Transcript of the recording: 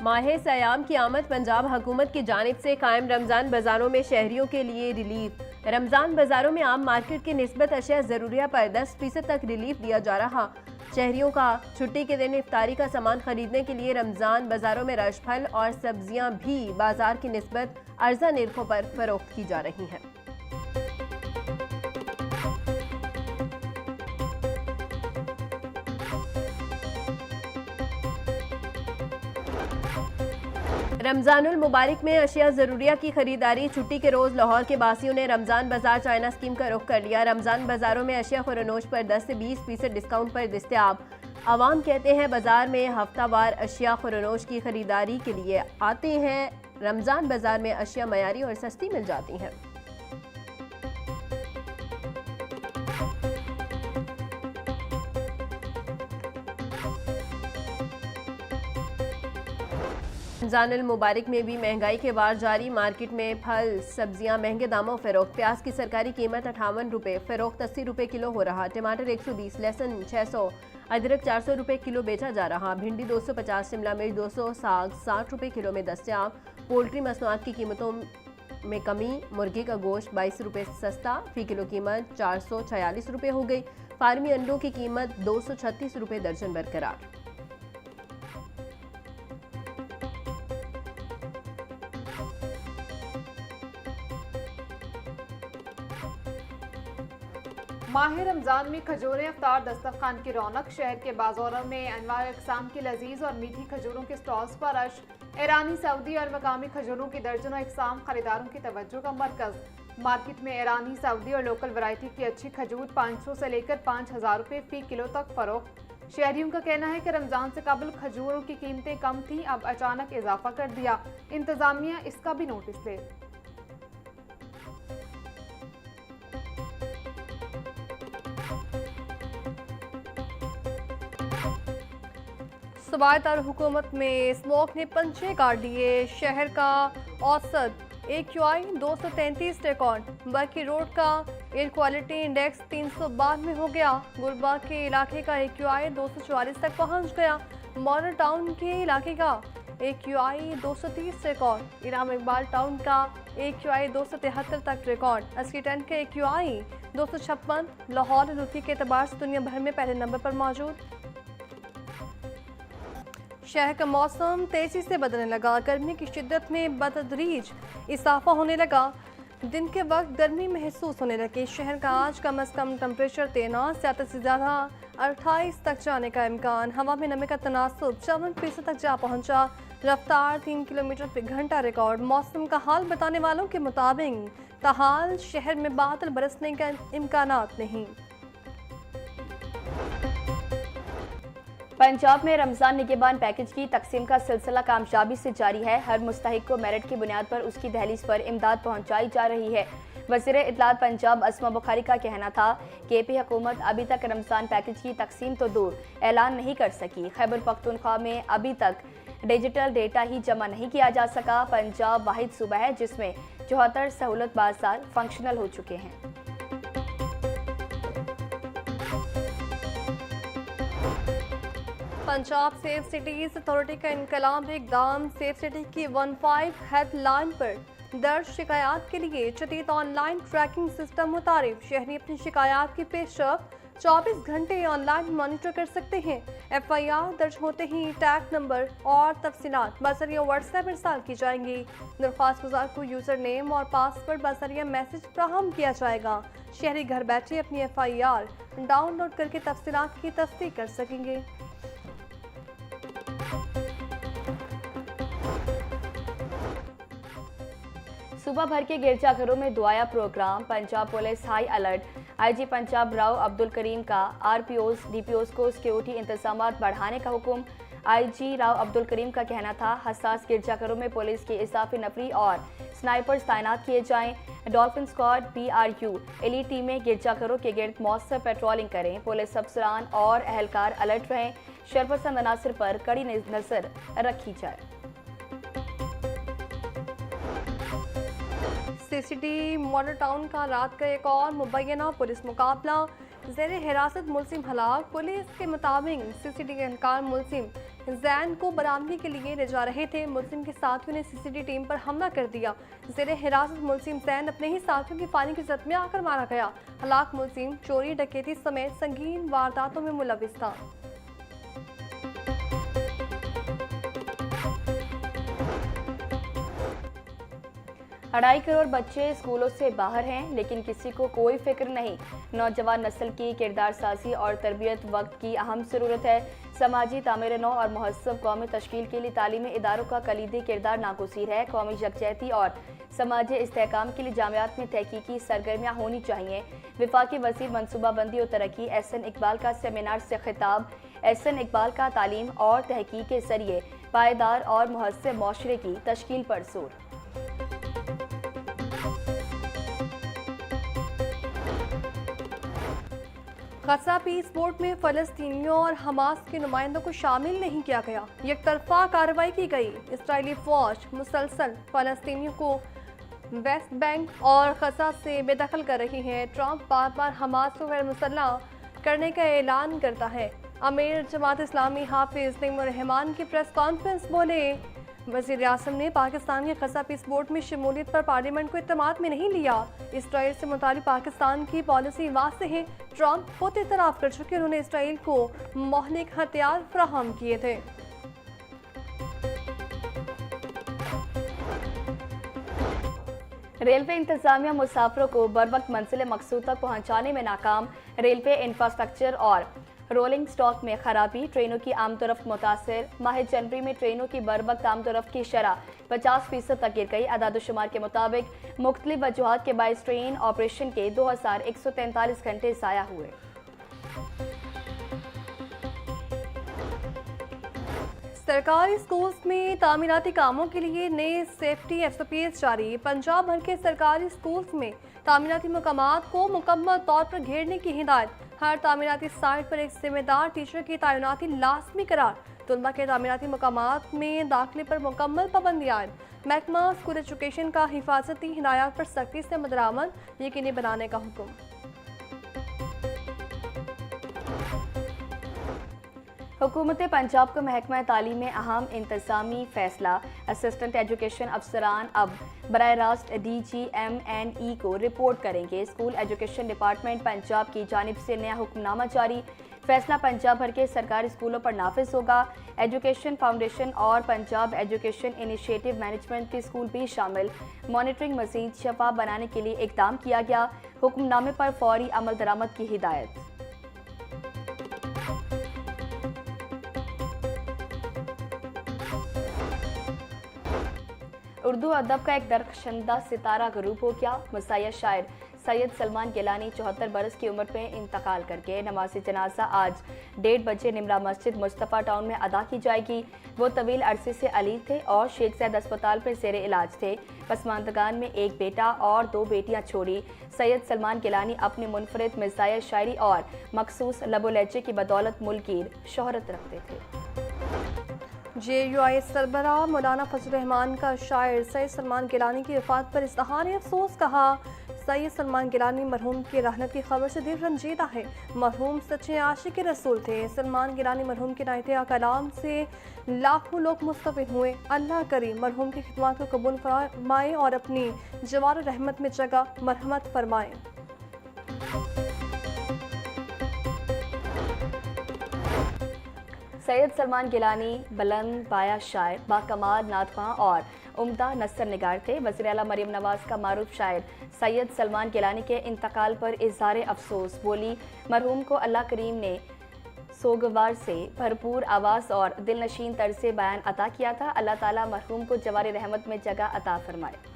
माह सयाम की आमद पंजाब हुकूमत की जानिब से कायम रमज़ान बाज़ारों में शहरियों के लिए रिलीफ। रमज़ान बाज़ारों में आम मार्केट की निस्बत अशिया ज़रूरिया पर 10% तक रिलीफ दिया जा रहा। शहरियों का छुट्टी के दिन इफ्तारी का सामान खरीदने के लिए रमज़ान बाज़ारों में रश फल और सब्जियां भी बाजार की निस्बत अर्जा निर्खों पर फरोख्त की जा रही हैं। रमज़ानुल मुबारक में अशिया ज़रूरिया की खरीदारी। छुट्टी के रोज़ लाहौर के बासियों ने रमज़ान बाजार चाइना स्कीम का रुख कर लिया। रमज़ान बाज़ारों में अशिया खुरनोश पर 10 से 20% डिस्काउंट पर दस्तयाब। आवाम कहते हैं बाजार में हफ्तावार अशिया खुरनोश की खरीदारी के लिए आते हैं। रमज़ान बाजार में अशिया मयारी और सस्ती मिल जाती हैं। रमज़ानुल मुबारक में भी महंगाई के बार जारी। मार्केट में फल सब्जियां महंगे दामों फरोख्त। प्याज की सरकारी कीमत 58 रुपये, फरोख्त 80 रुपये किलो हो रहा। टमाटर 120, लहसुन 600, अदरक 400 रुपये किलो बेचा जा रहा। भिंडी 250, शिमला मिर्च 200, साग 60 रुपये किलो में दस्तयाब। पोल्ट्री मसनूआत की कीमतों में कमी। मुर्गी का गोश्त 22 रुपये सस्ता, फी किलो कीमत 446 रुपये हो गई। फार्मी अंडों की कीमत 236 रुपये दर्जन बरकरार। माह रमज़ान में खजूरें अफ्तार दस्तरखान की रौनक। शहर के बाजारों में अनवार अक़साम की लजीज और मीठी खजूरों के स्टॉल्स पर रश। ईरानी, सऊदी और मकामी खजूरों की दर्जनों अक़साम खरीदारों की तवज्जो का मरकज। मार्केट में ईरानी, सऊदी और लोकल वैरायटी की अच्छी खजूर 500 से लेकर 5000 रुपये फी किलो तक फरोख्त। शहरियों का कहना है कि रमज़ान से कबल खजूरों की कीमतें कम थीं, अब अचानक इजाफा कर दिया। इंतजामिया इसका भी नोटिस ले। सूबाई दारुल-हुकूमत में स्मोक ने पंचे काट दिए। शहर का औसत AQI 233 रिकॉर्ड। बरकी रोड का एयर क्वालिटी इंडेक्स 392 हो गया। गुलबर्ग के इलाके का AQI 244 तक पहुंच गया। मॉडल टाउन के इलाके का AQI 230 रिकॉर्ड। इनाम इकबाल टाउन का AQI 273 तक रिकॉर्ड। अस्कीटन के AQI 256। लाहौर लुत्फी के एतबार से दुनिया भर में पहले नंबर पर मौजूद। शहर का मौसम तेजी से बदलने लगा। गर्मी की शिद्दत में बतदरीज इजाफा होने लगा। दिन के वक्त गर्मी महसूस होने लगी। शहर का आज कम अज़ कम टेम्परेचर 13, ज़्यादा से ज़्यादा 28 तक जाने का इम्कान। हवा में नमी का तनासुब 54% तक जा पहुंचा। रफ्तार 3 किलोमीटर फी घंटा रिकॉर्ड। मौसम का हाल बताने वालों के मुताबिक ताहाल शहर में बादल बरसने का इम्कानात नहीं। पंजाब में रमज़ान निगहबान पैकेज की तकसीम का सिलसिला कामयाबी से जारी है। हर मुस्तहिक को मेरिट की बुनियाद पर उसकी दहलीज पर इमदाद पहुंचाई जा रही है। वज़ीर इत्तलात पंजाब अस्मा बुखारी का कहना था कि AP हुकूमत अभी तक रमज़ान पैकेज की तकसीम तो दूर ऐलान नहीं कर सकी। खैबर पख्तूनख्वा में अभी तक डिजिटल डेटा ही जमा नहीं किया जा सका। पंजाब वाहिद सूबा है जिसमें 74 सहूलत बाजार फंक्शनल हो चुके हैं। पंजाब सेफ सिटीज अथॉरिटी का इनकलाब इकदाम। सेफ सिटी की 15 हेल्पलाइन पर दर्ज शिकायत के लिए जदीद ऑनलाइन ट्रैकिंग सिस्टम मुतारिफ। शहरी अपनी शिकायत की पेशरफ 24 घंटे ऑनलाइन मॉनिटर कर सकते हैं। FIR दर्ज होते ही टैग नंबर और तफसीलात बसरिया व्हाट्सएप इरसाल की जाएंगी। दरख्वास्त गुजार को यूज़र नेम और पासवर्ड बसरिया मैसेज फ्राहम किया जाएगा। शहरी घर बैठे अपनी FIR डाउनलोड करके तफसीलात की तस्दीक कर सकेंगे। सुबह भर के गिरजाघरों में दुआया programme. Punjab police high alert. IG Punjab Rao Abdul Karim का RPOs DPOs को सिक्योरिटी इंतजाम बढ़ाने का हुक्म। IG राव अब्दुल करीम का कहना था हसास गिरजाघरों में पुलिस की इजाफी नफरी और स्नाइपर्स तैनात किए जाएं। डॉल्फिन स्क्वाड PRU एलीट टीमें गिरजाघरों के गिर्द मौसर पेट्रोलिंग करें। पुलिस अफसरान और अहलकार अलर्ट रहें। शरपसंद अनासर पर कड़ी नजर रखी जाए। CCD मॉडल टाउन का रात का एक और मुबैना पुलिस मुकाबला। ज़ेर हिरासत मुलजिम हलाक। पुलिस के मुताबिक CCD के एहलकार मुलजिम जैन को बरामदगी के लिए ले जा रहे थे। मुलजिम के साथियों ने सीसीटीवी टीम पर हमला कर दिया। ज़ेरे हिरासत मुलजिम जैन अपने ही साथियों की फायरिंग की जद में आकर मारा गया। हलाक मुलजिम चोरी डकैती समेत संगीन वारदातों में मुलविस था। अढ़ाई करोड़ बच्चे स्कूलों से बाहर हैं, लेकिन किसी को कोई फिक्र नहीं। नौजवान नस्ल की किरदार साजी और तरबियत वक्त की अहम ज़रूरत है। समाजी तामीर नौ और महस्सब कौमी तश्कील के लिए तालीमी इदारों का कलीदी किरदार नागुज़ीर है। कौमी यकजहती और समाजी इस्तेहकाम के लिए जामियात में तहकीकी सरगर्मियाँ होनी चाहिए। वफाकी वज़ीर मनसूबाबंदी और तरक्की एहसन इकबाल का सेमिनार से खिताब। एहसन इकबाल का तालीम और तहकीक के जरिए पायदार और मुहस्सिब माशरे की तश्कील पर जोर। गज़ा पीस बोर्ड में फ़लस्तीनियों और हमास के नुमाइंदों को शामिल नहीं किया गया। एकतरफा कार्रवाई की गई। इसराइली फ़ौज मुसलसल फ़लस्तीनियों को वेस्ट बैंक और गज़ा से बेदखल कर रही है। ट्रंप बार बार हमास को गैर मुसल्लह करने का ऐलान करता है। अमीर जमात इस्लामी हाफिज तैमूर रहमान की प्रेस कॉन्फ्रेंस बोले, वज़ीर आज़म ने पाकिस्तान के गज़ा पीस बोर्ड में शमूलियत पर पार्लियामेंट को इत्तेमाद में नहीं लिया। इसराइल से मुतालिक पाकिस्तान की पॉलिसी वाज़ेह है। ट्रंप खुद इतराफ़ कर चुके, उन्होंने इसराइल को मौलिक हथियार फराहम किए थे। रेलवे इंतजामिया मुसाफिरों को बरवक्त मंजिल मकसूद तक पहुंचाने में नाकाम। रेलवे इंफ्रास्ट्रक्चर और रोलिंग स्टॉक में खराबी। ट्रेनों की आमदोरफ्त मुतासर। माह जनवरी में ट्रेनों की बरवक्त आमदोरफ्त की शरह 50% तक गिर गई। अदाद-ओ-शुमार के मुताबिक मुख्तलिफ वजूहात के बायस ट्रेन ऑपरेशन के 2143 घंटे ज़ाया हुए। सरकारी स्कूल्स में तामीराती कामों के लिए नए सेफ्टी SOPs जारी। पंजाब भर के सरकारी स्कूल्स में तामीराती मकामात को मुकम्मल तौर पर घेरने की हिदायत। हर तामीराती साइट पर एक जिम्मेदार टीचर की तैनाती लाजमी करार। तुलबा के तामीराती मकामात में दाखिले पर मुकम्मल पाबंदी आयद। महकमा स्कूल एजुकेशन का हिफाजती हिदायत पर सख्ती से अमल यकीनी बनाने का हुक्म। हुकूमत पंजाब को महकमा तालीम में अहम इंतजामी फैसला। असिस्टेंट एजुकेशन अफसरान अब बराह रास्त DGMNE को रिपोर्ट करेंगे। स्कूल एजुकेशन डिपार्टमेंट पंजाब की जानिब से नया हुक्मनामा जारी। फैसला पंजाब भर के सरकारी स्कूलों पर नाफिज होगा। एजुकेशन फाउंडेशन और पंजाब एजुकेशन इनिशिएटिव मैनेजमेंट के स्कूल भी शामिल। मॉनिटरिंग मजीद शफाफ बनाने के लिए इकदाम किया गया। हुक्मनामे पर फौरी अमल दरामद की हिदायत। उर्दू अदब का एक दरख्शंदा सितारा गरूब हो गया। मसाया शायर सैयद सलमान गिलानी 74 बरस की उम्र में इंतकाल कर गए। नमाज जनाजा आज 1:30 बजे निमरा मस्जिद मुस्तफ़ा टाउन में अदा की जाएगी। वो तवील अरसे से अलील थे और शेख ज़ैद अस्पताल में ज़ेर इलाज थे। पसमानदगान में एक बेटा और 2 बेटियां छोड़ी। सैयद सलमान गिलानी अपनी मुनफरिद मिज़ाज शायरी और मखसूस लबो लहजे की बदौलत मुल्की शोहरत रखते थे। JUI सरबराह मौलाना फजल रहमान का शायर सैयद सलमान गिलानी की वफ़ात पर इज़हार अफसोस कहा। सैयद सलमान गिलानी मरहूम की रहलत की खबर से दिल रंजीदा है। मरहूम सच्चे आशिक रसूल थे। सलमान गिलानी मरहूम के नायत कलाम से लाखों लोग मुस्तफ़िद हुए। अल्लाह करीम मरहूम की खिदमत को कबूल फरमाए और अपनी जवार रहमत में जगह मरहमत फरमाए। सैयद सलमान गिलानी बुलंद बाया शायर, बाकमाल नातख़्वां और उम्दा नसर निगार थे। वज़ीर आला मरीम नवाज का मारूफ शायर सैयद सलमान गिलानी के इंतकाल पर इज़हार अफसोस। बोली, मरहूम को अल्लाह करीम ने सोगवार से भरपूर आवाज़ और दिलनशीन तर्ज़ बयान अता किया था। अल्लाह ताला मरहूम को जवार रहमत में जगह अता फरमाए।